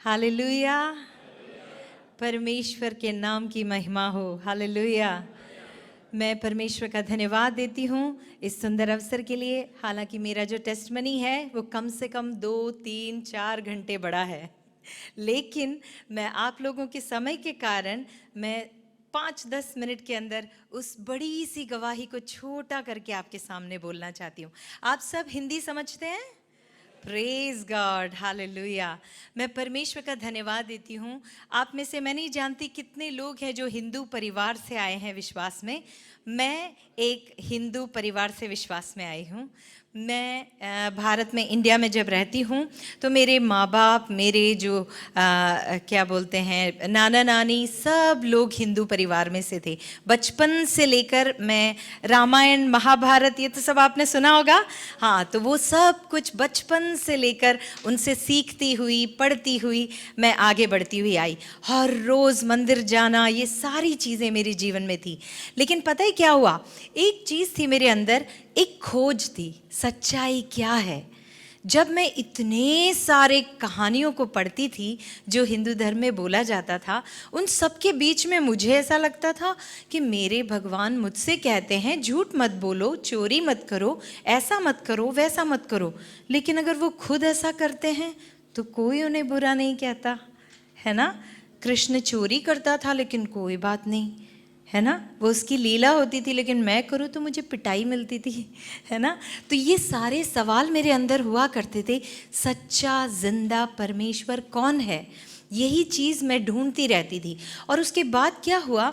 Hallelujah. परमेश्वर के नाम की महिमा हो। हालेलुया। मैं परमेश्वर का धन्यवाद देती हूँ इस सुंदर अवसर के लिए। हालांकि मेरा जो टेस्टमनी है वो कम से कम 2, 3, 4 घंटे बड़ा है, लेकिन मैं आप लोगों के समय के कारण मैं 5-10 मिनट के अंदर उस बड़ी सी गवाही को छोटा करके आपके सामने बोलना चाहती हूँ। आप सब हिंदी समझते हैं? Praise God, hallelujah. मैं परमेश्वर का धन्यवाद देती हूँ। आप में से मैं नहीं जानती कितने लोग हैं जो हिंदू परिवार से आए हैं विश्वास में। मैं एक हिंदू परिवार से विश्वास में आई हूँ। मैं भारत में, इंडिया में जब रहती हूँ तो मेरे माँ बाप, मेरे जो क्या बोलते हैं, नाना नानी, सब लोग हिंदू परिवार में से थे। बचपन से लेकर मैं रामायण, महाभारत, ये तो सब आपने सुना होगा। हाँ, तो वो सब कुछ बचपन से लेकर उनसे सीखती हुई, पढ़ती हुई मैं आगे बढ़ती हुई आई। हर रोज़ मंदिर जाना, ये सारी चीज़ें मेरे जीवन में थी। लेकिन पता है क्या हुआ? एक चीज़ थी मेरे अंदर, एक खोज थी, सच्चाई क्या है। जब मैं इतने सारे कहानियों को पढ़ती थी जो हिंदू धर्म में बोला जाता था, उन सब के बीच में मुझे ऐसा लगता था कि मेरे भगवान मुझसे कहते हैं झूठ मत बोलो, चोरी मत करो, ऐसा मत करो, वैसा मत करो। लेकिन अगर वो खुद ऐसा करते हैं तो कोई उन्हें बुरा नहीं कहता, है ना? कृष्ण चोरी करता था लेकिन कोई बात नहीं, है ना? वो उसकी लीला होती थी, लेकिन मैं करूँ तो मुझे पिटाई मिलती थी, है ना? तो ये सारे सवाल मेरे अंदर हुआ करते थे। सच्चा जिंदा परमेश्वर कौन है? यही चीज़ मैं ढूंढती रहती थी। और उसके बाद क्या हुआ,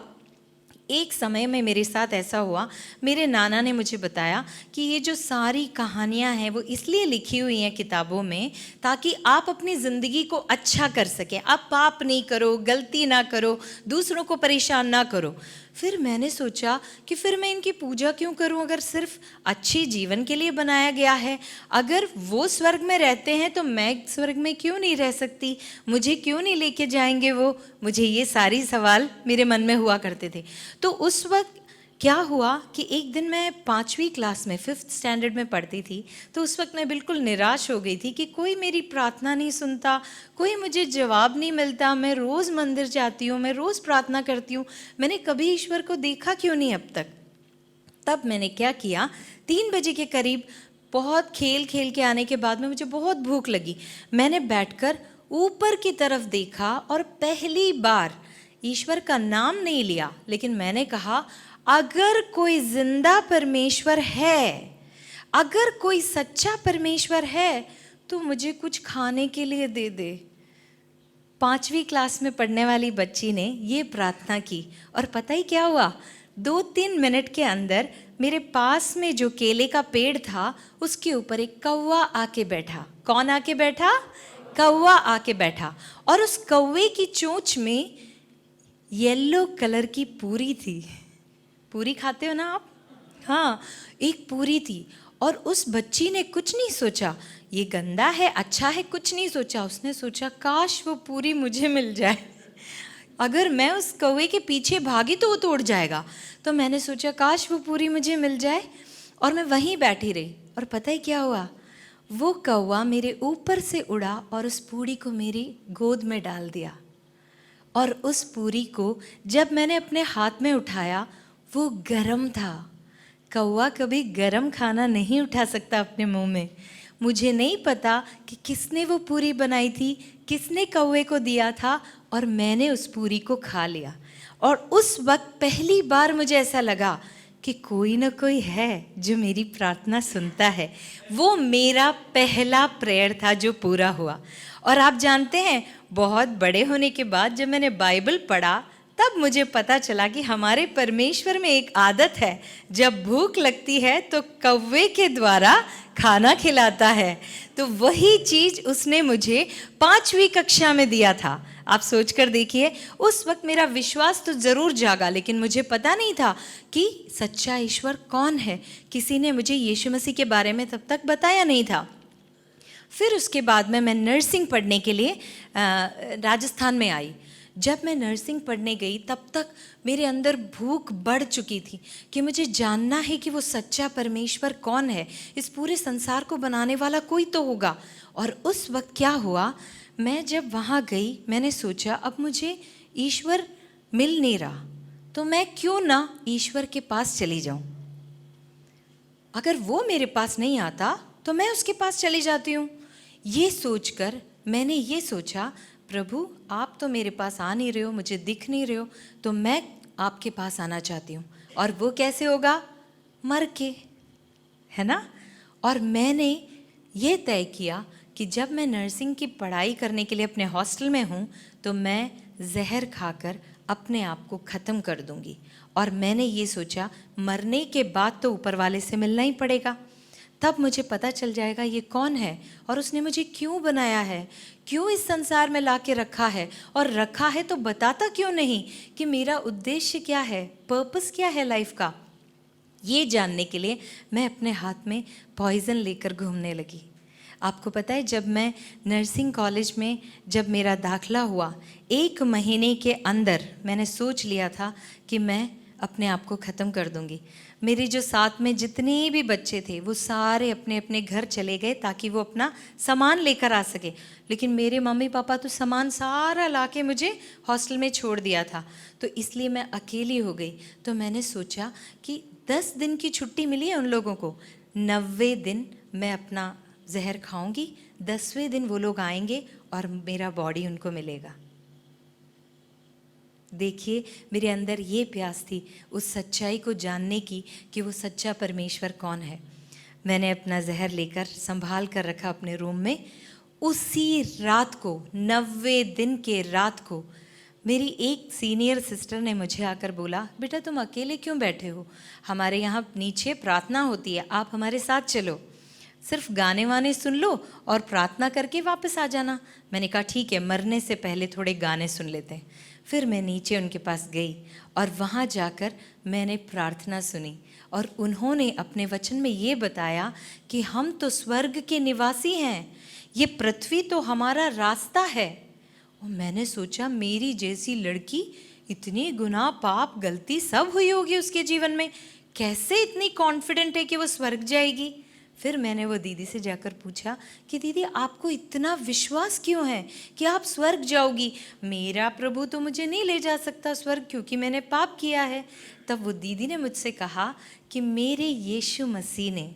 एक समय में मेरे साथ ऐसा हुआ, मेरे नाना ने मुझे बताया कि ये जो सारी कहानियाँ हैं वो इसलिए लिखी हुई हैं किताबों में ताकि आप अपनी ज़िंदगी को अच्छा कर सकें। आप पाप नहीं करो, गलती ना करो, दूसरों को परेशान ना करो। फिर मैंने सोचा कि फिर मैं इनकी पूजा क्यों करूं अगर सिर्फ अच्छी जीवन के लिए बनाया गया है। अगर वो स्वर्ग में रहते हैं तो मैं स्वर्ग में क्यों नहीं रह सकती? मुझे क्यों नहीं लेके जाएंगे वो? मुझे ये सारी सवाल मेरे मन में हुआ करते थे। तो उस वक्त क्या हुआ कि एक दिन मैं 5वीं क्लास में, 5th स्टैंडर्ड में पढ़ती थी, तो उस वक्त मैं बिल्कुल निराश हो गई थी कि कोई मेरी प्रार्थना नहीं सुनता, कोई मुझे जवाब नहीं मिलता। मैं रोज़ मंदिर जाती हूँ, मैं रोज़ प्रार्थना करती हूँ, मैंने कभी ईश्वर को देखा क्यों नहीं अब तक? तब मैंने क्या किया, 3 बजे के करीब, बहुत खेल खेल के आने के बाद में मुझे बहुत भूख लगी। मैंने बैठकर ऊपर की तरफ देखा और पहली बार ईश्वर का नाम नहीं लिया, लेकिन मैंने कहा अगर कोई जिंदा परमेश्वर है, अगर कोई सच्चा परमेश्वर है तो मुझे कुछ खाने के लिए दे दे। 5वीं क्लास में पढ़ने वाली बच्ची ने ये प्रार्थना की और पता ही क्या हुआ, 2-3 मिनट के अंदर मेरे पास में जो केले का पेड़ था उसके ऊपर एक कौवा आके बैठा। कौन आके बैठा? कौवा आके बैठा। और उस कौवे की चोंच में येलो कलर की पूरी थी। पूरी खाते हो ना आप? हाँ, एक पूरी थी। और उस बच्ची ने कुछ नहीं सोचा ये गंदा है, अच्छा है, कुछ नहीं सोचा। उसने सोचा काश वो पूरी मुझे मिल जाए, अगर मैं उस कौवे के पीछे भागी तो वो तोड़ जाएगा। तो मैंने सोचा काश वो पूरी मुझे मिल जाए, और मैं वहीं बैठी रही। और पता है क्या हुआ? वो कौवा मेरे ऊपर से उड़ा और उस पूरी को मेरी गोद में डाल दिया। और उस पूरी को जब मैंने अपने हाथ में उठाया वो गरम था। कौवा कभी गरम खाना नहीं उठा सकता अपने मुंह में। मुझे नहीं पता कि किसने वो पूरी बनाई थी, किसने कौवे को दिया था, और मैंने उस पूरी को खा लिया। और उस वक्त पहली बार मुझे ऐसा लगा कि कोई ना कोई है जो मेरी प्रार्थना सुनता है। वो मेरा पहला प्रेयर था जो पूरा हुआ। और आप जानते हैं, बहुत बड़े होने के बाद जब मैंने बाइबल पढ़ा तब मुझे पता चला कि हमारे परमेश्वर में एक आदत है, जब भूख लगती है तो कौवे के द्वारा खाना खिलाता है। तो वही चीज उसने मुझे 5वीं कक्षा में दिया था। आप सोचकर देखिए, उस वक्त मेरा विश्वास तो जरूर जागा, लेकिन मुझे पता नहीं था कि सच्चा ईश्वर कौन है। किसी ने मुझे यीशु मसीह के बारे में तब तक बताया नहीं था। फिर उसके बाद में मैं नर्सिंग पढ़ने के लिए राजस्थान में आई। जब मैं नर्सिंग पढ़ने गई तब तक मेरे अंदर भूख बढ़ चुकी थी कि मुझे जानना है कि वो सच्चा परमेश्वर कौन है। इस पूरे संसार को बनाने वाला कोई तो होगा। और उस वक्त क्या हुआ, मैं जब वहाँ गई, मैंने सोचा अब मुझे ईश्वर मिल नहीं रहा, तो मैं क्यों ना ईश्वर के पास चली जाऊं। अगर वो मेरे पास नहीं आता तो मैं उसके पास चली जाती हूँ। ये सोचकर मैंने ये सोचा, प्रभु आप तो मेरे पास आ नहीं रहे हो, मुझे दिख नहीं रहे हो, तो मैं आपके पास आना चाहती हूँ। और वो कैसे होगा? मर के, है ना। और मैंने ये तय किया कि जब मैं नर्सिंग की पढ़ाई करने के लिए अपने हॉस्टल में हूँ तो मैं जहर खाकर अपने आप को ख़त्म कर दूंगी। और मैंने ये सोचा मरने के बाद तो ऊपर वाले से मिलना ही पड़ेगा, तब मुझे पता चल जाएगा ये कौन है और उसने मुझे क्यों बनाया है, क्यों इस संसार में ला के रखा है, और रखा है तो बताता क्यों नहीं कि मेरा उद्देश्य क्या है, पर्पस क्या है लाइफ का। ये जानने के लिए मैं अपने हाथ में पॉइज़न लेकर घूमने लगी। आपको पता है, जब मैं नर्सिंग कॉलेज में जब मेरा दाखला हुआ, 1 महीने के अंदर मैंने सोच लिया था कि मैं अपने आप को ख़त्म कर दूंगी। मेरे जो साथ में जितने भी बच्चे थे वो सारे अपने अपने घर चले गए ताकि वो अपना सामान लेकर आ सके, लेकिन मेरे मम्मी पापा तो सामान सारा लाके मुझे हॉस्टल में छोड़ दिया था। तो इसलिए मैं अकेली हो गई। तो मैंने सोचा कि 10 दिन की छुट्टी मिली है उन लोगों को, 90 दिन मैं अपना जहर खाऊंगी, 10वें दिन वो लोग आएंगे और मेरा बॉडी उनको मिलेगा। देखिए, मेरे अंदर ये प्यास थी उस सच्चाई को जानने की कि वो सच्चा परमेश्वर कौन है। मैंने अपना जहर लेकर संभाल कर रखा अपने रूम में। उसी रात को, 90 दिन के रात को, मेरी एक सीनियर सिस्टर ने मुझे आकर बोला, बेटा तुम अकेले क्यों बैठे हो, हमारे यहाँ नीचे प्रार्थना होती है, आप हमारे साथ चलो, सिर्फ गाने वाने सुन लो और प्रार्थना करके वापस आ जाना। मैंने कहा ठीक है, मरने से पहले थोड़े गाने सुन लेते हैं। फिर मैं नीचे उनके पास गई और वहाँ जाकर मैंने प्रार्थना सुनी और उन्होंने अपने वचन में ये बताया कि हम तो स्वर्ग के निवासी हैं, ये पृथ्वी तो हमारा रास्ता है। और मैंने सोचा मेरी जैसी लड़की, इतनी गुनाह पाप गलती सब हुई होगी उसके जीवन में, कैसे इतनी कॉन्फिडेंट है कि वो स्वर्ग जाएगी। फिर मैंने वो दीदी से जाकर पूछा कि दीदी आपको इतना विश्वास क्यों है कि आप स्वर्ग जाओगी, मेरा प्रभु तो मुझे नहीं ले जा सकता स्वर्ग क्योंकि मैंने पाप किया है। तब वो दीदी ने मुझसे कहा कि मेरे यीशु मसीह ने,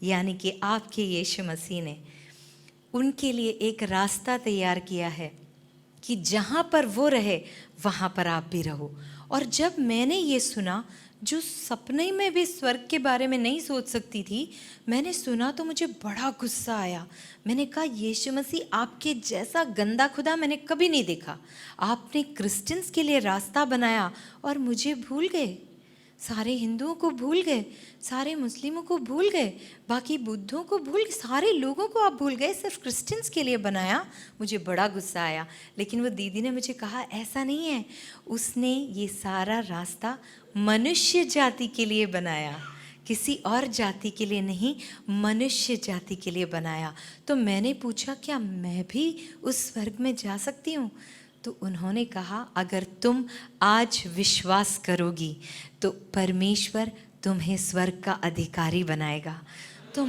यानी कि आपके यीशु मसीह ने उनके लिए एक रास्ता तैयार किया है कि जहाँ पर वो रहे वहाँ पर आप भी रहो। और जब मैंने ये सुना, जो सपने में भी स्वर्ग के बारे में नहीं सोच सकती थी, मैंने सुना तो मुझे बड़ा गुस्सा आया। मैंने कहा यीशु मसीह, आपके जैसा गंदा खुदा मैंने कभी नहीं देखा। आपने क्रिश्चियंस के लिए रास्ता बनाया और मुझे भूल गए, सारे हिंदुओं को भूल गए, सारे मुस्लिमों को भूल गए, बाकी बुद्धों को भूल गए, सारे लोगों को आप भूल गए, सिर्फ क्रिश्चियंस के लिए बनाया। मुझे बड़ा गुस्सा आया। लेकिन वो दीदी ने मुझे कहा ऐसा नहीं है, उसने ये सारा रास्ता मनुष्य जाति के लिए बनाया, किसी और जाति के लिए नहीं, मनुष्य जाति के लिए बनाया। तो मैंने पूछा क्या मैं भी उस स्वर्ग में जा सकती हूँ? तो उन्होंने कहा अगर तुम आज विश्वास करोगी तो परमेश्वर तुम्हें स्वर्ग का अधिकारी बनाएगा। तो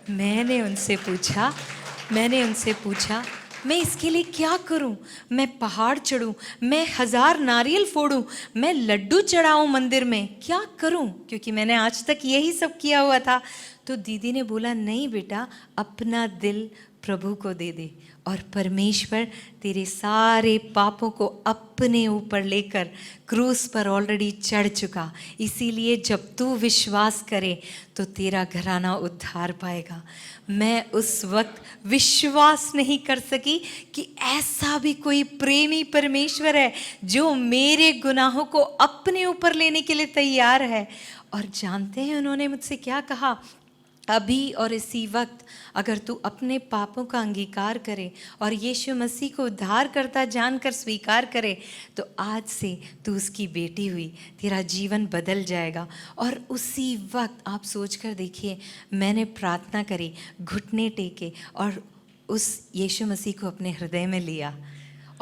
मैंने उनसे पूछा मैं इसके लिए क्या करूं? मैं पहाड़ चढ़ूं, मैं 1000 नारियल फोड़ूं, मैं लड्डू चढ़ाऊं मंदिर में, क्या करूं? क्योंकि मैंने आज तक यही सब किया हुआ था। तो दीदी ने बोला नहीं बेटा, अपना दिल प्रभु को दे दे और परमेश्वर तेरे सारे पापों को अपने ऊपर लेकर क्रूस पर ऑलरेडी चढ़ चुका, इसीलिए जब तू विश्वास करे तो तेरा घराना उद्धार पाएगा। मैं उस वक्त विश्वास नहीं कर सकी कि ऐसा भी कोई प्रेमी परमेश्वर है जो मेरे गुनाहों को अपने ऊपर लेने के लिए तैयार है। और जानते हैं उन्होंने मुझसे क्या कहा? अभी और इसी वक्त अगर तू अपने पापों का अंगीकार करे और यीशु मसीह को उद्धार करता जानकर स्वीकार करे तो आज से तू उसकी बेटी हुई, तेरा जीवन बदल जाएगा। और उसी वक्त आप सोच कर देखिए, मैंने प्रार्थना करी, घुटने टेके और उस यीशु मसीह को अपने हृदय में लिया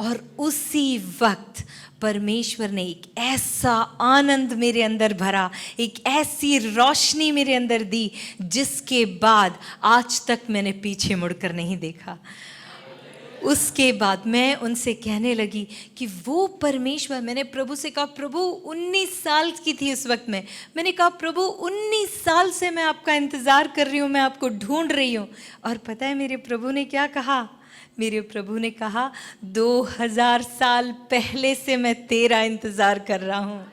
और उसी वक्त परमेश्वर ने एक ऐसा आनंद मेरे अंदर भरा, एक ऐसी रोशनी मेरे अंदर दी जिसके बाद आज तक मैंने पीछे मुड़कर नहीं देखा। उसके बाद मैं उनसे कहने लगी कि वो परमेश्वर, मैंने प्रभु से कहा, प्रभु 19 साल की थी उस वक्त में, मैंने कहा प्रभु 19 साल से मैं आपका इंतज़ार कर रही हूँ, मैं आपको ढूंढ रही हूँ। और पता है मेरे प्रभु ने क्या कहा? मेरे प्रभु ने कहा 2000 साल पहले से मैं तेरा इंतज़ार कर रहा हूँ।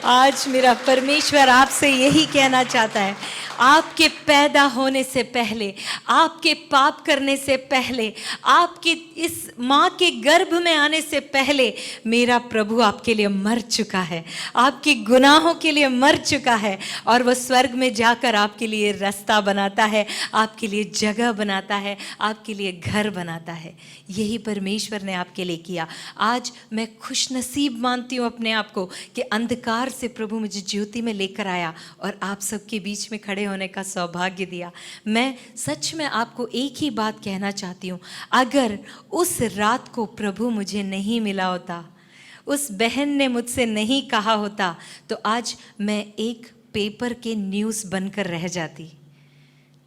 आज मेरा परमेश्वर आपसे यही कहना चाहता है, आपके पैदा होने से पहले, आपके पाप करने से पहले, आपके इस माँ के गर्भ में आने से पहले मेरा प्रभु आपके लिए मर चुका है, आपके गुनाहों के लिए मर चुका है, और वह स्वर्ग में जाकर आपके लिए रास्ता बनाता है, आपके लिए जगह बनाता है, आपके लिए घर बनाता है। यही परमेश्वर ने आपके लिए किया। आज मैं खुशनसीब मानती हूँ अपने आप को कि अंधकार से प्रभु मुझे ज्योति में लेकर आया और आप सबके बीच में खड़े होने का सौभाग्य दिया। मैं सच में आपको एक ही बात कहना चाहती हूँ, अगर उस रात को प्रभु मुझे नहीं मिला होता, उस बहन ने मुझसे नहीं कहा होता, तो आज मैं एक पेपर के न्यूज़ बनकर रह जाती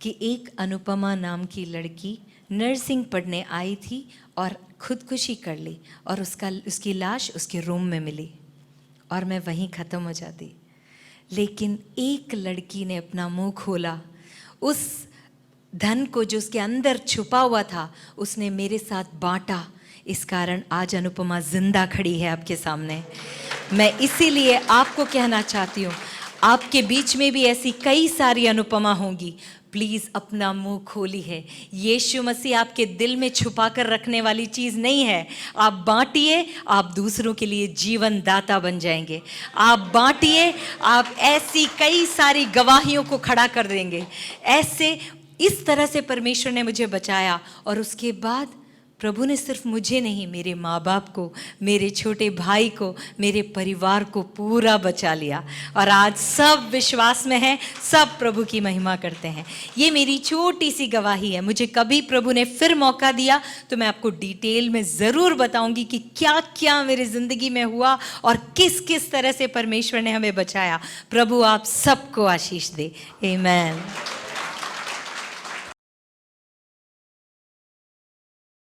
कि एक अनुपमा नाम की लड़की नर्सिंग पढ़ने आई थी और खुदकुशी कर ली, और उसकी लाश उसके रूम में मिली, और मैं वहीं ख़त्म हो जाती। लेकिन एक लड़की ने अपना मुंह खोला, उस धन को जो उसके अंदर छुपा हुआ था उसने मेरे साथ बांटा। इस कारण आज अनुपमा जिंदा खड़ी है आपके सामने। मैं इसीलिए आपको कहना चाहती हूँ, आपके बीच में भी ऐसी कई सारी अनुपमा होंगी, प्लीज़ अपना मुंह खोली है। यीशु मसीह आपके दिल में छुपा कर रखने वाली चीज़ नहीं है। आप बांटिए, आप दूसरों के लिए जीवन दाता बन जाएंगे। आप बांटिए, आप ऐसी कई सारी गवाहियों को खड़ा कर देंगे। ऐसे इस तरह से परमेश्वर ने मुझे बचाया, और उसके बाद प्रभु ने सिर्फ मुझे नहीं, मेरे माँ बाप को, मेरे छोटे भाई को, मेरे परिवार को पूरा बचा लिया, और आज सब विश्वास में हैं, सब प्रभु की महिमा करते हैं। ये मेरी छोटी सी गवाही है। मुझे कभी प्रभु ने फिर मौका दिया तो मैं आपको डिटेल में ज़रूर बताऊंगी कि क्या क्या मेरी ज़िंदगी में हुआ और किस किस तरह से परमेश्वर ने हमें बचाया। प्रभु आप सबको आशीष दे। आमीन।